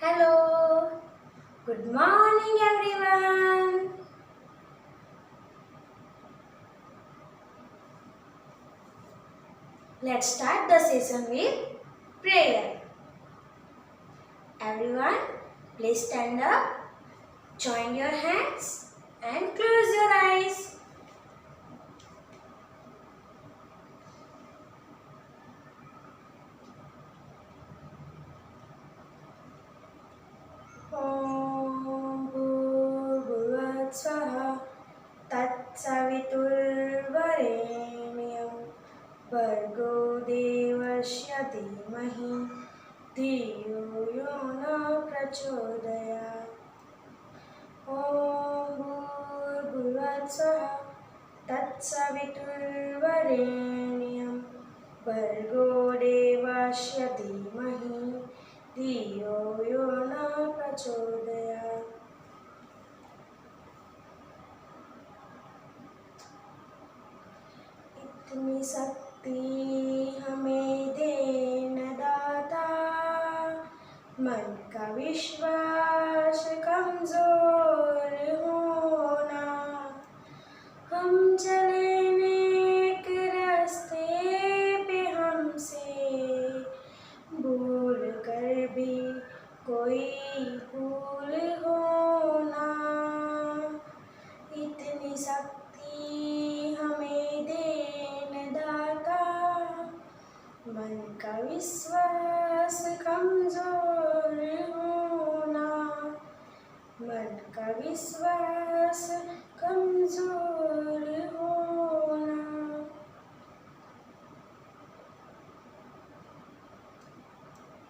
Hello, good morning everyone. Let's start the session with prayer. Everyone, please stand up, join your hands and close your eyes. Om Bhurbhuvat Swaha Tatsaviturvarenyam Bhargo Devasya Dhimahi Dhiyo Yo Na Prachodayat. Om Bhurbhuvat Swaha Tatsaviturvarenyam Bhargo Devasya Dhimahi Dhiyo Yo Na Prachodayat. इतनी शक्ति हमें देना दाता, मन का विश्वास कमजोर होना, हम चले नेक रास्ते पे हमसे भूल कर भी कोई भूल होना। इतनी शक्ति हमें देना दाता, मन का विश्वास कमजोर होना, मन का विश्वास कमजोर होना।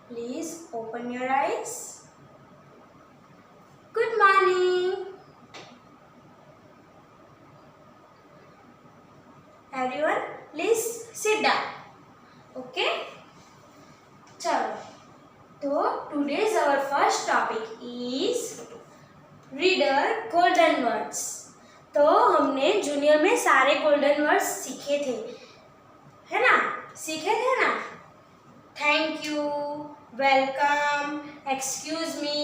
Please open your eyes. Good morning. Everyone, please sit down. Okay? चलो, तो today's our first topic is reader golden words. तो हमने जूनियर में सारे गोल्डन वर्ड्स सीखे थे, है ना? सीखे थे ना? Thank you, welcome, excuse me,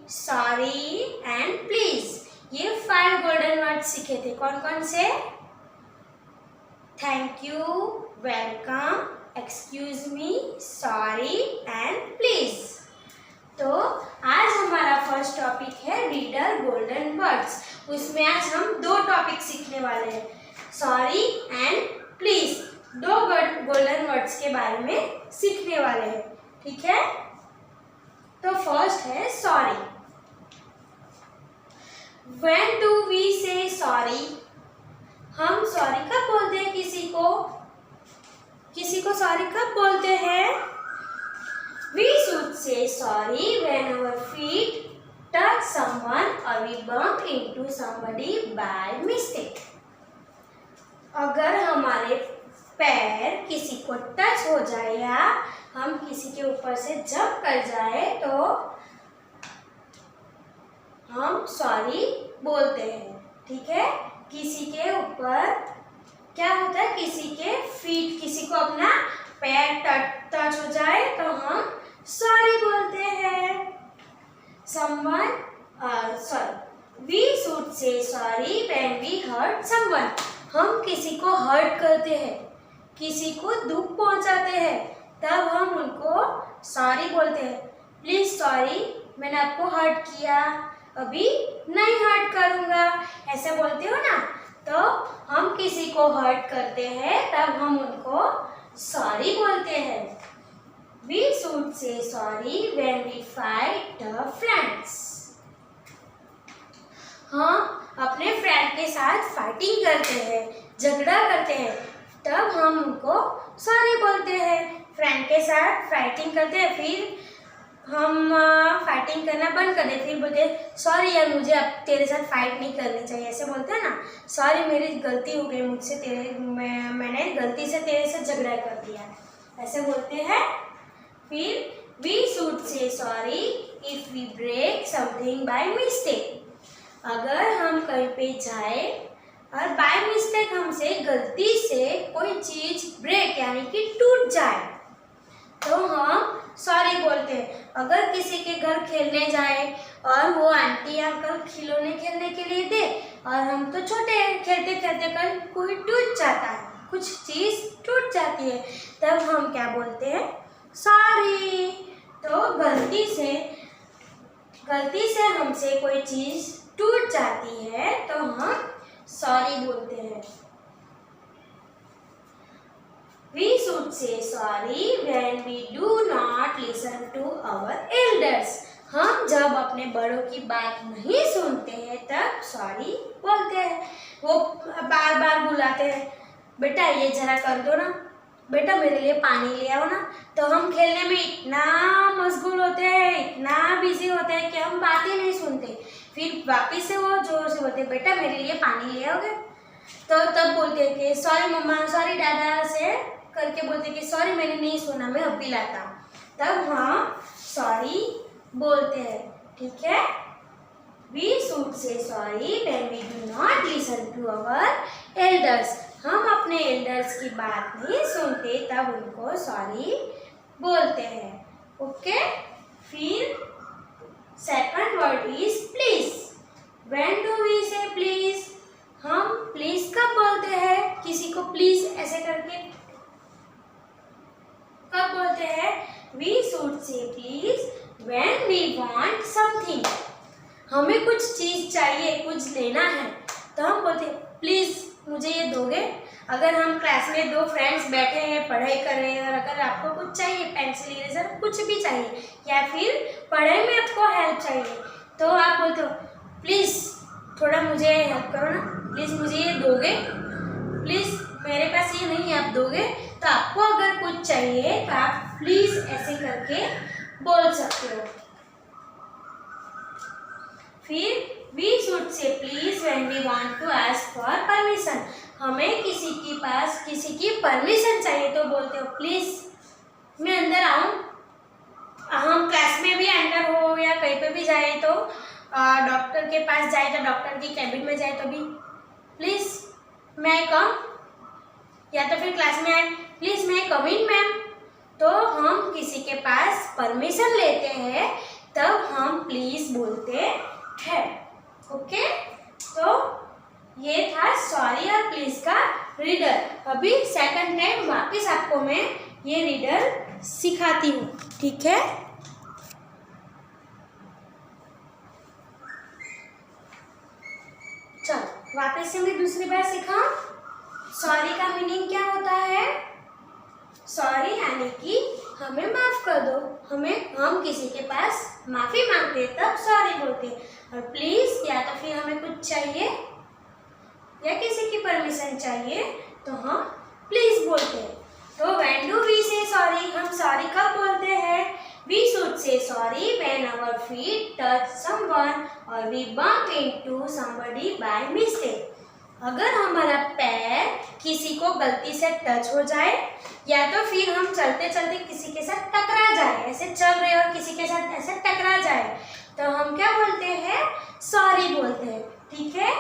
sorry and please, ये 5 गोल्डन वर्ड्स सीखे थे। कौन कौन से? Thank you, welcome, excuse me, sorry and please. तो आज हमारा फर्स्ट टॉपिक है रीडर गोल्डन वर्ड्स। उसमें आज हम 2 टॉपिक सीखने वाले हैं, sorry and please. 2 golden words के बारे में सीखने वाले हैं, ठीक है? तो फर्स्ट है sorry. When do we say sorry? हम सॉरी कब बोलते हैं किसी को? किसी को सॉरी कब बोलते हैं? We should say sorry when our feet touch someone or we bump into somebody by mistake. अगर हमारे पैर किसी को टच हो जाए या हम किसी के ऊपर से जंप कर जाए तो हम सॉरी बोलते हैं, ठीक है? किसी के ऊपर क्या होता है, किसी के फीट, किसी को अपना पैर टच हो जाए तो हम सॉरी बोलते हैं। someone sorry, we should say sorry when we hurt someone. हम किसी को हर्ट करते हैं, किसी को दुख पहुंचाते हैं, तब हम उनको सॉरी बोलते हैं। प्लीज सॉरी, मैंने आपको हर्ट किया, अभी नहीं हर्ट करूँगा, ऐसे बोलते हो ना? तो हम किसी को हर्ट करते हैं तब हम उनको सॉरी बोलते हैं। We should say sorry when we fight the friends. हम अपने फ्रेंड के साथ फाइटिंग करते हैं, झगड़ा करते हैं, तब हम उनको सॉरी बोलते हैं। फ्रेंड के साथ फाइटिंग करते हैं, फिर हम फाइटिंग करना बंद कर देते, फिर बोलते हैं सॉरी यार, मुझे अब तेरे साथ फाइट नहीं करनी चाहिए, ऐसे बोलते हैं ना? सॉरी, मेरी गलती हो गई, मुझसे मैंने गलती से तेरे से झगड़ा कर दिया, ऐसे बोलते हैं। फिर we should say sorry if we break something by mistake. अगर हम कहीं पे जाए और बाय मिस्टेक हमसे गलती से कोई चीज ब्रेक यानी कि टूट जाए तो हम सॉरी बोलते हैं। अगर किसी के घर खेलने जाए और वो आंटी अंकल खिलौने खेलने के लिए दे और हम तो छोटे हैं, खेलते खेलते कल कोई टूट जाता है, कुछ चीज़ टूट जाती है, तब हम क्या बोलते हैं? सॉरी। तो गलती से हमसे कोई चीज़ टूट जाती है तो हम सॉरी बोलते हैं। We should say sorry when we do not listen to our elders. हम जब अपने बड़ों की बात नहीं सुनते हैं तब सॉरी बोलते हैं। वो बार बार बुलाते हैं, बेटा ये जरा कर दो ना, बेटा मेरे लिए पानी ले आओ ना, तो हम खेलने में इतना मशगूल होते हैं, इतना बिजी होते हैं कि हम बात ही नहीं सुनते। फिर वापिस से वो जोर से बोलते हैं, बेटा मेरे लिए पानी ले आओगे, तो तब बोलते हैं कि सॉरी मम्मा, सॉरी दादा से करके बोलते कि सॉरी मैंने नहीं सुना, मैं अभी लाता हूँ, तब हम सॉरी बोलते हैं। ठीक है? We should say sorry when we do not listen to our elders. हम अपने एल्डर्स की बात नहीं सुनते तब उनको सॉरी बोलते हैं। ओके? फिर second word is please. When do we say please? हम प्लीज कब बोलते हैं? किसी को प्लीज ऐसे करके कब बोलते हैं? We should say please when we want something. हमें कुछ चीज चाहिए, कुछ लेना है, तो हम बोलते हैं प्लीज मुझे ये दोगे। अगर हम क्लास में दो फ्रेंड्स बैठे हैं, पढ़ाई कर रहे हैं और अगर आपको कुछ चाहिए, पेंसिल इरेजर कुछ भी चाहिए या फिर पढ़ाई में आपको हेल्प चाहिए, तो आप बोलते हो प्लीज थोड़ा मुझे हेल्प करो ना, प्लीज मुझे ये दोगे, प्लीज मेरे पास ये नहीं है आप दोगे। तो आपको अगर कुछ चाहिए तो आप प्लीज ऐसे करके बोल सकते हो। फिर we should say please when we want to ask for permission. हमें किसी की परमिशन चाहिए तो बोलते हो प्लीज मैं अंदर आऊँ। हम क्लास में भी अंदर हो या कहीं पे भी जाए तो डॉक्टर के पास जाए तो डॉक्टर की कैबिन में जाए तो भी प्लीज मैं कम, या तो फिर क्लास में आए प्लीज मैं कम इन मैम। तो हम किसी के पास परमिशन लेते हैं तब हम प्लीज बोलते हैं। ओके? तो ये था सॉरी और प्लीज का रीडर। अभी सेकंड टाइम वापस आपको मैं ये रीडर सिखाती हूँ। ठीक है? चलो वापस से मैं दूसरी बार सिखाऊं। सॉरी का मीनिंग क्या होता है? सॉरी यानी कि हमें माफ कर दो। हम किसी के पास माफी मांगते हैं तब सॉरी बोलते हैं। और प्लीज या तो फिर हमें कुछ चाहिए या किसी की परमिशन चाहिए तो हम प्लीज बोलते हैं। तो when do we say sorry? हम सॉरी कब बोलते हैं? We should say sorry when our feet touch someone or we bump into somebody by mistake. अगर हमारा पैर किसी को गलती से टच हो जाए या तो फिर हम चलते चलते किसी के साथ टकरा जाए, ऐसे चल रहे और किसी के साथ ऐसे टकरा जाए, तो हम क्या बोलते हैं? सॉरी बोलते हैं। ठीक है?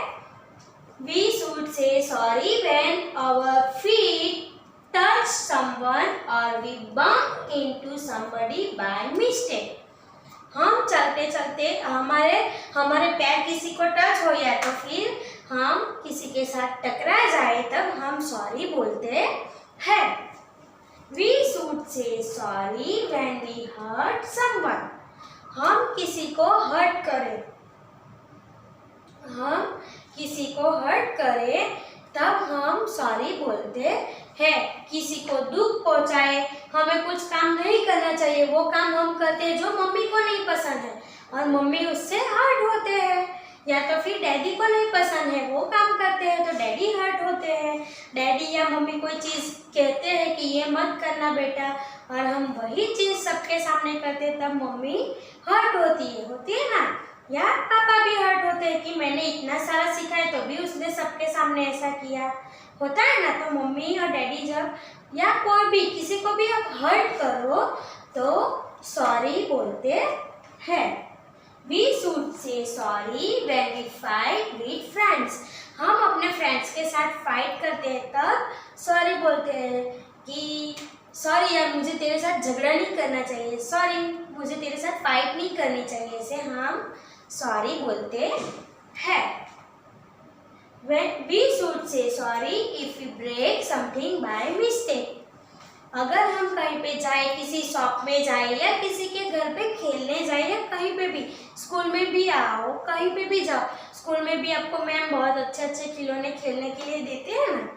We should say sorry when our feet touch someone or we bump into somebody by mistake. हम चलते चलते हमारे पैर किसी को टच हो या तो फिर हम किसी के साथ टकरा जाए तब हम सॉरी बोलते हैं। We should say sorry when we hurt someone. हम किसी को हर्ट करें तब हम सॉरी बोलते हैं। किसी को दुख पहुंचाए, हमें कुछ काम नहीं करना चाहिए, वो काम हम करते हैं जो मम्मी को नहीं पसंद है और मम्मी उससे हर्ट होते हैं, या तो फिर डैडी को नहीं पसंद है वो काम करते हैं तो डैडी हर्ट होते हैं। डैडी या मम्मी कोई चीज़ कहते हैं कि ये मत करना बेटा और हम वही चीज़ सबके सामने करते तब मम्मी हर्ट होती है ना। या पापा भी हर्ट होते हैं कि मैंने इतना सारा सिखाया तो भी उसने सबके सामने ऐसा किया, होता है ना। तो मम्मी और डैडी जब या कोई भी किसी को भी आप हर्ट करो तो सॉरी बोलते हैं। We should say sorry when we fight with friends. हम अपने फ्रेंड्स के साथ फाइट करते हैं तब सॉरी बोलते हैं कि सॉरी यार, मुझे तेरे साथ झगड़ा नहीं करना चाहिए, सॉरी मुझे तेरे साथ फाइट नहीं करनी चाहिए, ऐसे हम सॉरी बोलते हैं। When we should say sorry if we break something by mistake. अगर हम कहीं पे जाए, किसी शॉप में जाए या किसी के घर पे खेलने जाए या कहीं पे भी, स्कूल में भी आओ, कहीं पे भी जाओ, स्कूल में भी आपको मैम बहुत अच्छे अच्छे खिलौने खेलने के लिए देते हैं ना,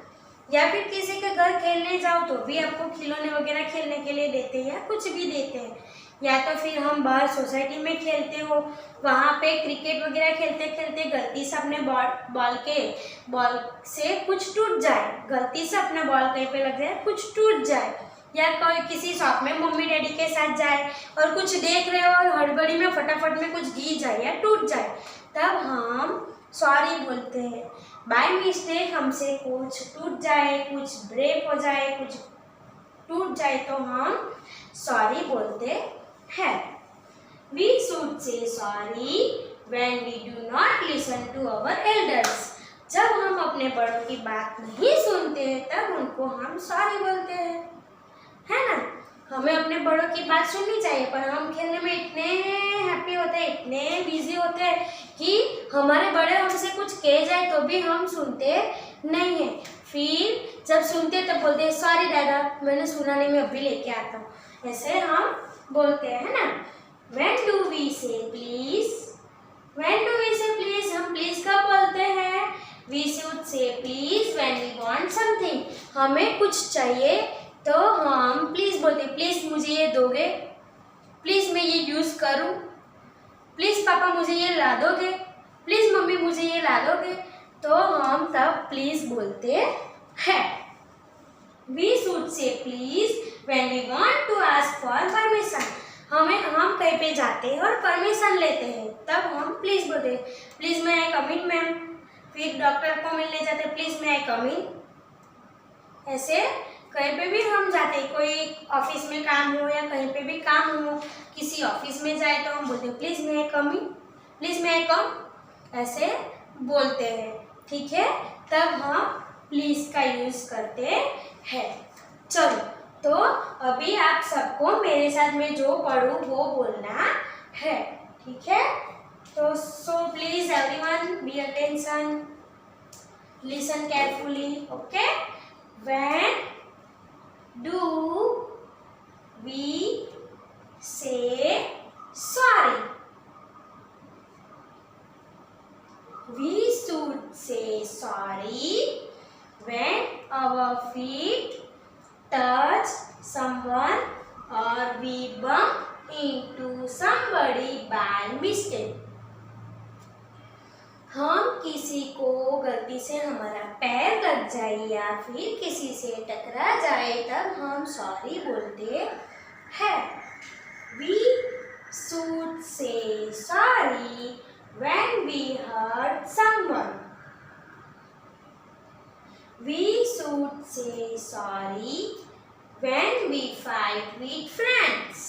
या फिर किसी के घर खेलने जाओ तो भी आपको खिलौने वगैरह खेलने के लिए देते हैं या कुछ भी देते हैं, या तो फिर हम बाहर सोसाइटी में खेलते हो, वहाँ पे क्रिकेट वगैरह खेलते खेलते गलती से अपने बॉल से कुछ टूट जाए, गलती से अपना बॉल कहीं पे लग जाए, कुछ टूट जाए, या कोई किसी शॉप में मम्मी डैडी के साथ जाए और कुछ देख रहे हो और हड़बड़ी में फटाफट में कुछ गिर जाए या टूट जाए, तब हम सॉरी बोलते हैं। बाय मिस्टेक हमसे कुछ टूट जाए, कुछ ब्रेक हो जाए, कुछ टूट जाए तो हम सॉरी बोलते हैं। We should say sorry when we do not listen to our elders. जब हम अपने बड़ों की बात नहीं सुनते हैं तब उनको हम सॉरी बोलते हैं, है ना। हमें अपने बड़ों की बात सुननी चाहिए, पर हम खेलने में इतने हैप्पी होते हैं, इतने बिजी होते हैं कि हमारे बड़े हमसे कुछ कह जाए तो भी हम सुनते नहीं हैं। फिर जब सुनते तब बोलते हैं सॉरी दादा, मैंने सुना नहीं, मैं अभी लेके आता हूँ, ऐसे हम बोलते हैं ना। When do we say please? When do we say please? हम please कब बोलते हैं? We should say please when we want something. हमें कुछ चाहिए तो हम प्लीज़ बोलते हैं, प्लीज़ मुझे ये दोगे, प्लीज़ मैं ये यूज़ करूँ, प्लीज़ पापा मुझे ये ला दोगे, प्लीज़ मम्मी मुझे ये ला दोगे, तो हम तब प्लीज़ बोलते हैं। We should say please when we want to ask for permission. हम कहीं पे जाते हैं और परमिशन लेते हैं तब हम प्लीज़ बोलते हैं, प्लीज़ मैं आई कम इन मैम। फिर डॉक्टर को मिलने जाते हैं, प्लीज़ मैं आई कम इन। ऐसे कहीं पे भी हम जाते हैं, कोई ऑफिस में काम हो या कहीं पे भी काम हो, किसी ऑफिस में जाए तो हम बोलते हैं प्लीज़ मैं आई कम इन, प्लीज़ मैं आई कम, ऐसे बोलते हैं, ठीक है। तब हम प्लीज़ का यूज़ करते हैं। चलो, तो अभी आप सबको मेरे साथ में जो पढ़ूँ वो बोलना है, ठीक है। तो so please everyone be attention, listen carefully, okay. When do we say sorry? We should say sorry when our feet touch someone or we bump into somebody by mistake. हम किसी को गलती से हमारा पैर लग जाए या फिर किसी से टकरा जाए तब हम सॉरी बोलते हैं। We should say sorry when we hurt someone. We should say sorry when we fight with friends.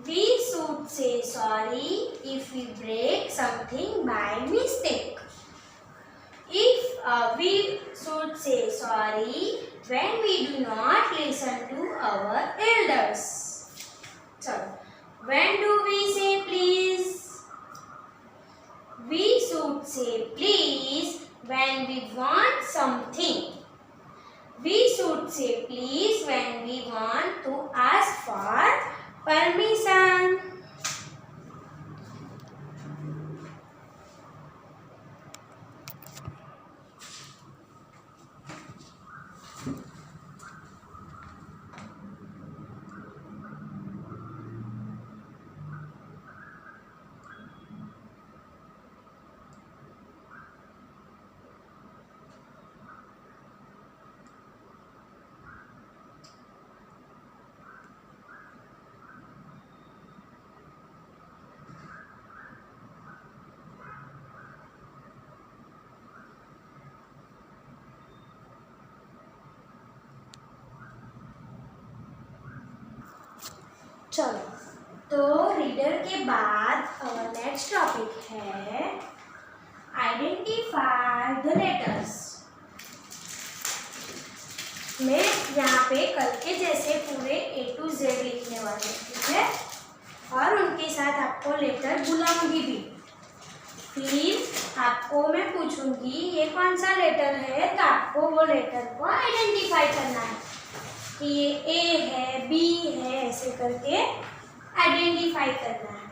We should say sorry if we break something by mistake. We should say sorry when we do not listen to our elders. So, when do we say please? We should say please when we want something. We should say please when we want to ask for permission. चलो, तो reader के बाद और next topic है identify the letters. मैं यहाँ पे कल के जैसे पूरे A to Z लिखने वाली हूँ, ठीक है। और उनके साथ आपको लेटर बुलाऊंगी भी। फिर आपको मैं पूछूंगी ये कौन सा लेटर है, तो आपको वो लेटर को आइडेंटिफाई करना है कि ये ए है, बी है, ऐसे करके आइडेंटिफाई करना है।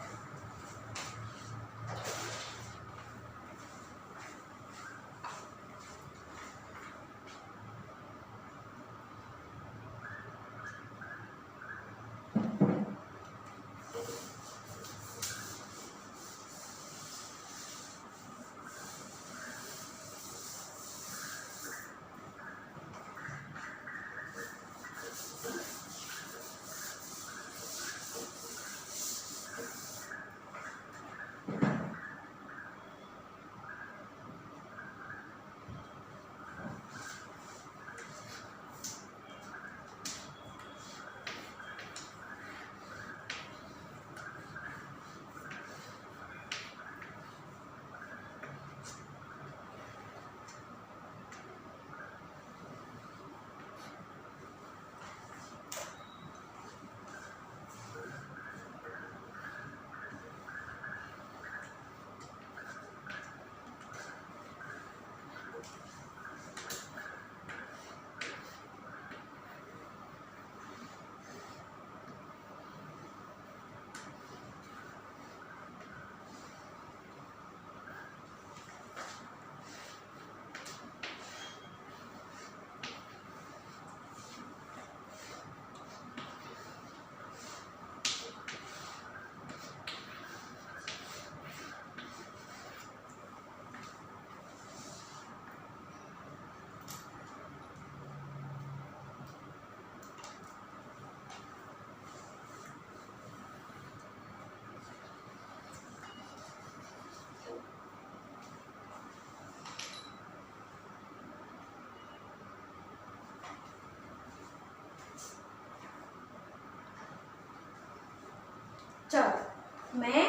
चलो मैं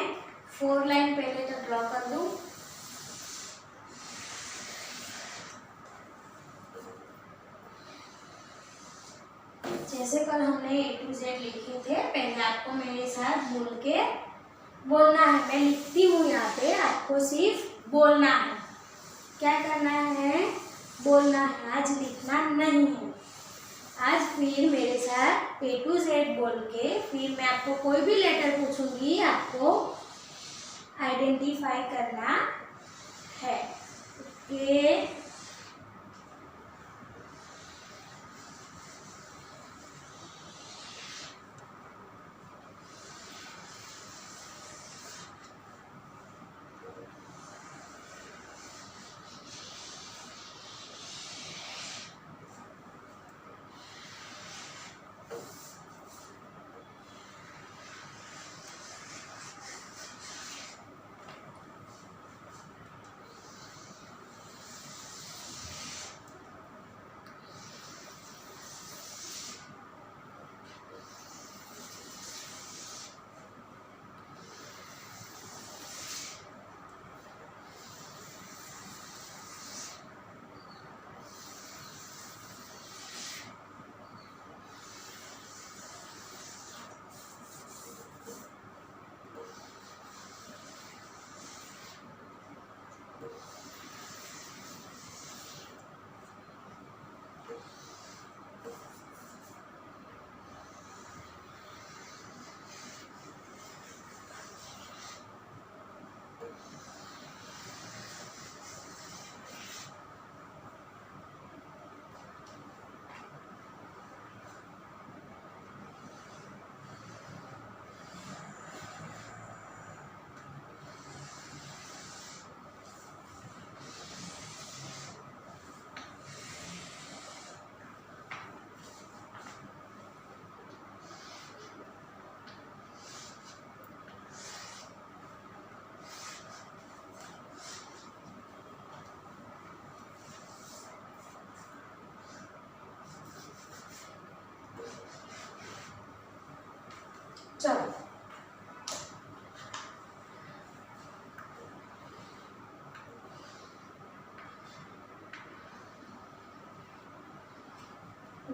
4 लाइन पहले तो ड्रॉ कर दूं। जैसे कल हमने A to Z लिखे थे, पहले आपको मेरे साथ बोल के बोलना है। मैं लिखती हूँ यहाँ पे, आपको सिर्फ बोलना है। क्या करना है? बोलना है, आज लिखना नहीं है। आज फिर मेरे साथ A to Z बोल के फिर मैं आपको कोई भी लेटर पूछूंगी, आपको आइडेंटिफाई करना है। Okay,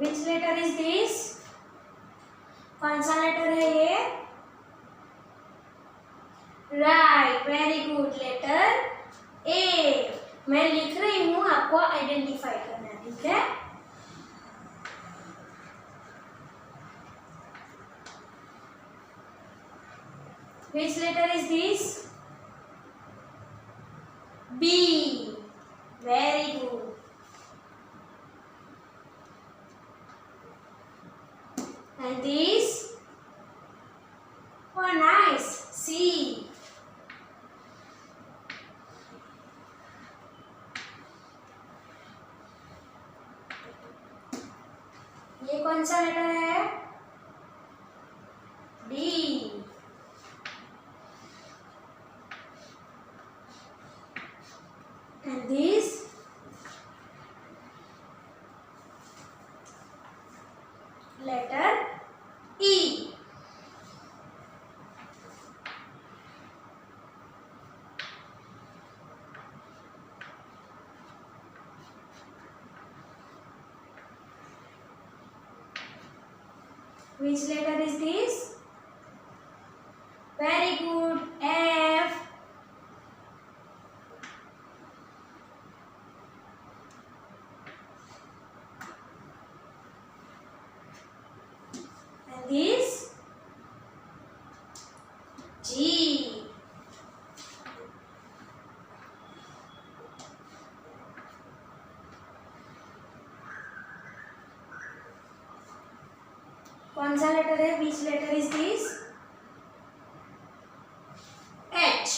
which letter is this? कौन सा लेटर है ये? Right, very good, letter A. मैं लिख रही हूं, आपको आइडेंटिफाई करना है, ठीक है? Which letter is this? B. Very good. And this? Oh, nice. C. ये कौन सा लेटर है? D. And this? Letter E. Which letter is this? Very good, F. And this? G. कौन सा लेटर है? Which letter is this? H.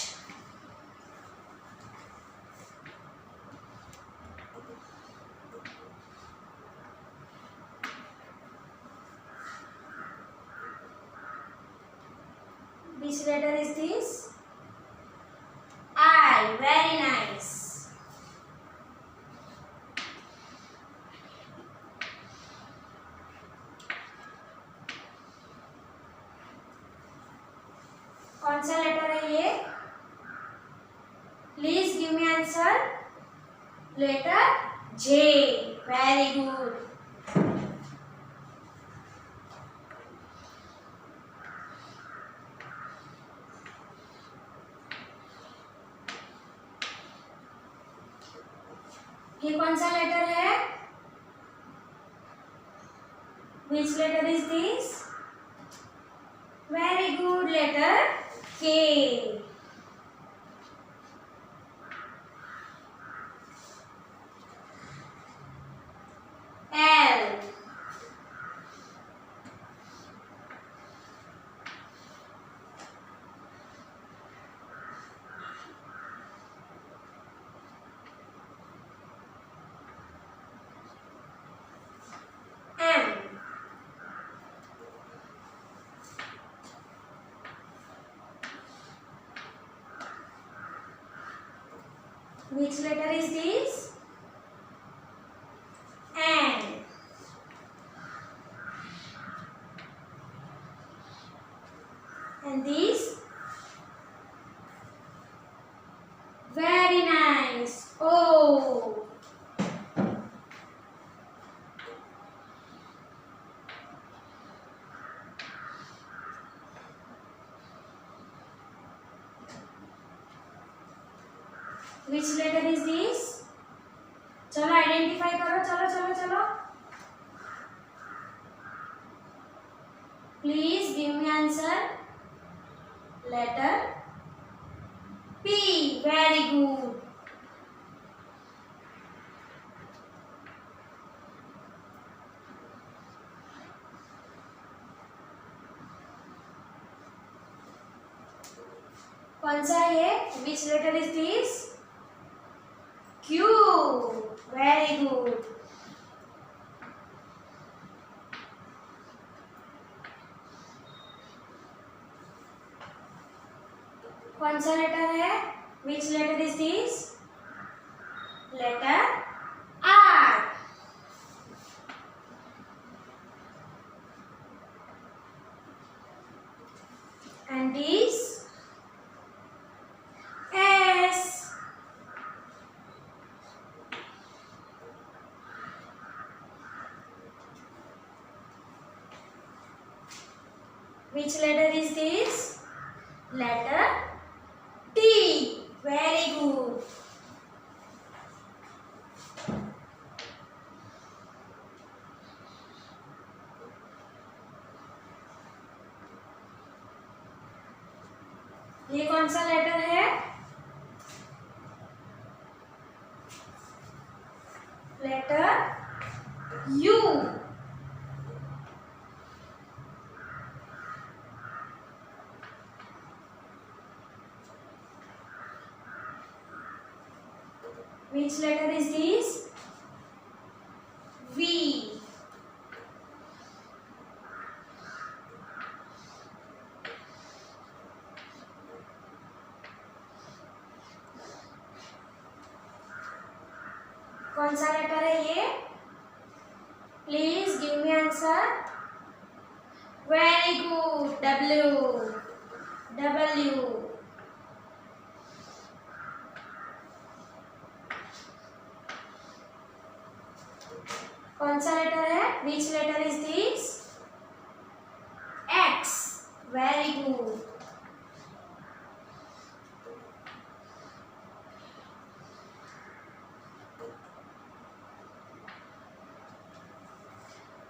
Which letter is this? I. Very nice. कौन सा letter है ये? Please give me answer. Letter J. Very good. ये कौन सा लेटर है? Which letter is this? Very good, letter K. L. M. Which letter is this? N. And this? Very nice. O. Which letter is this? चलो identify करो. चलो चलो चलो. Please give me answer. Letter P. Very good. कौन सा है? Which letter is this? Q. Very good. कौन सा लेटर है? Which letter is this? Letter R. And this? S. Which letter is this? Letter T. Very good. ये कौन सा letter है? Letter U. Which letter is this? V. कौन सा letter है ये? Please give me answer. Very good. W. W. कौन सा लेटर है? Which letter is this? X. Very good.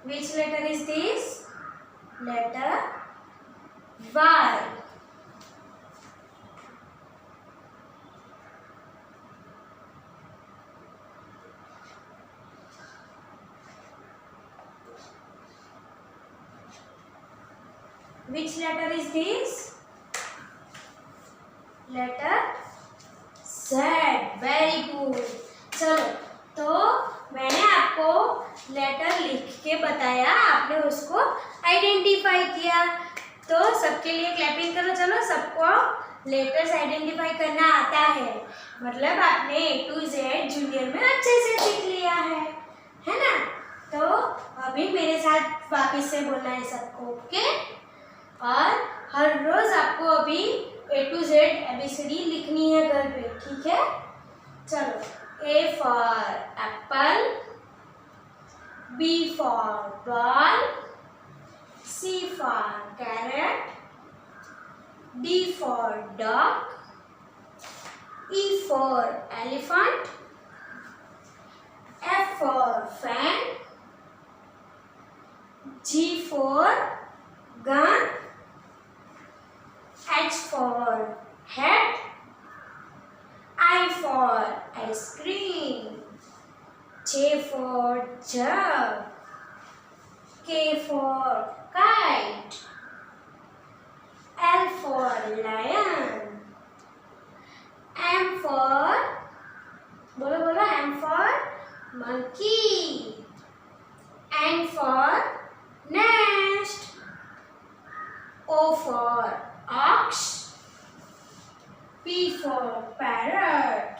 Which letter is this? Letter Y. Which letter is this? Letter Z. Very good. चलो, तो मैंने आपको letter लिख के बताया, आपने उसको आइडेंटिफाई किया. तो सबके लिए क्लैपिंग करो. चलो, सबको लेटर्स आइडेंटिफाई करना आता है. मतलब आपने A to Z जूनियर में अच्छे से सीख लिया है ना? तो अभी मेरे साथ वापस से बोलना है सबको. ओके? और हर रोज आपको अभी A to Z ABCD लिखनी है घर पे. ठीक है? चलो. A for apple, B for ball, C for carrot, D for dog, E for elephant, F for fan, G for gun, H for hat, I for ice cream, J for jug, K for kite, L for lion, M for बोलो बोलो M for monkey, N for nest, O for ox, P for parrot,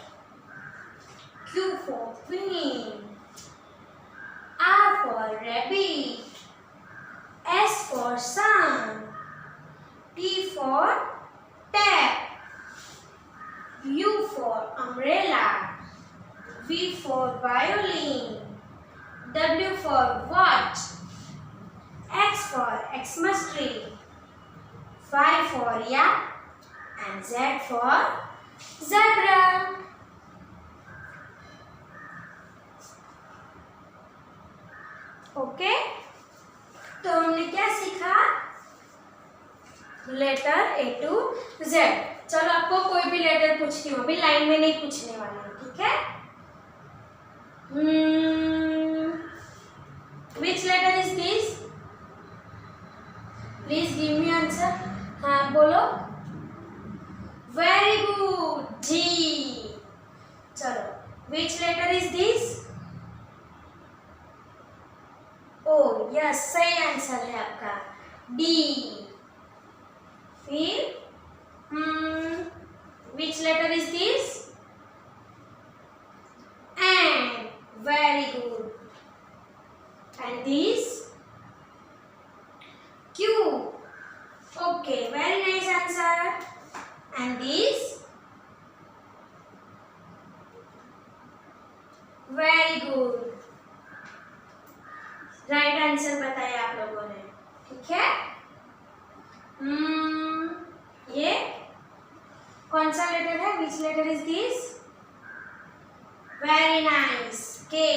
Q for queen, R for rabbit, S for sun, T for tap, U for umbrella, V for violin, W for watch, X for Xmas tree, Y for yak, and Z for zebra. Okay? तो हमने क्या सीखा? Letter A to Z. चलो, आपको कोई भी letter पूछती हूँ. अभी लाइन में नहीं पूछने वाला. ठीक है? Which letter is this? Please give me answer. हाँ, बोलो. Very good. G. चलो. Which letter is this? O yes, सही आंसर है आपका. डी. फिर which letter is this? N. Very good. And this? Q. Okay, very nice answer. And this? Very good. Right answer बताया आप लोगों ने. ठीक है? कौन सा लेटर है? Which letter is this? Very nice, K.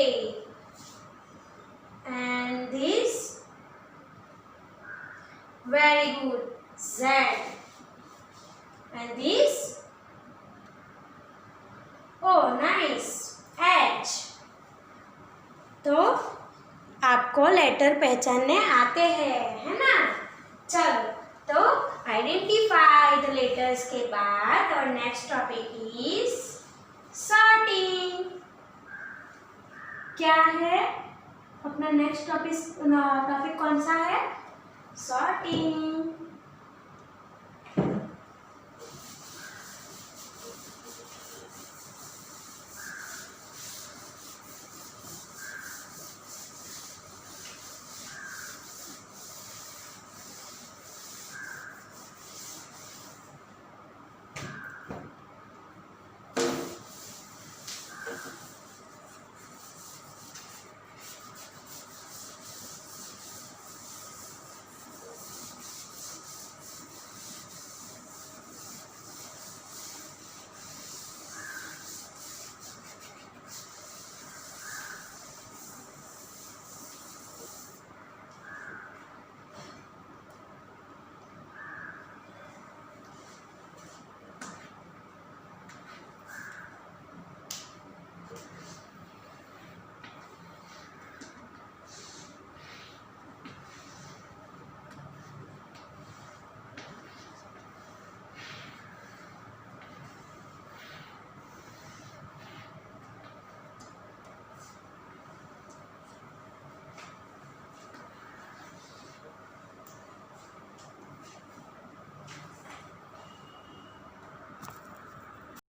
And this? Very good, Z. And this? Oh nice, H. तो आपको लेटर पहचानने आते हैं, है ना? चलो, तो आइडेंटिफाई द लेटर्स के बाद और नेक्स्ट टॉपिक इज सॉर्टिंग। क्या है अपना नेक्स्ट टॉपिक कौन सा है? सॉर्टिंग।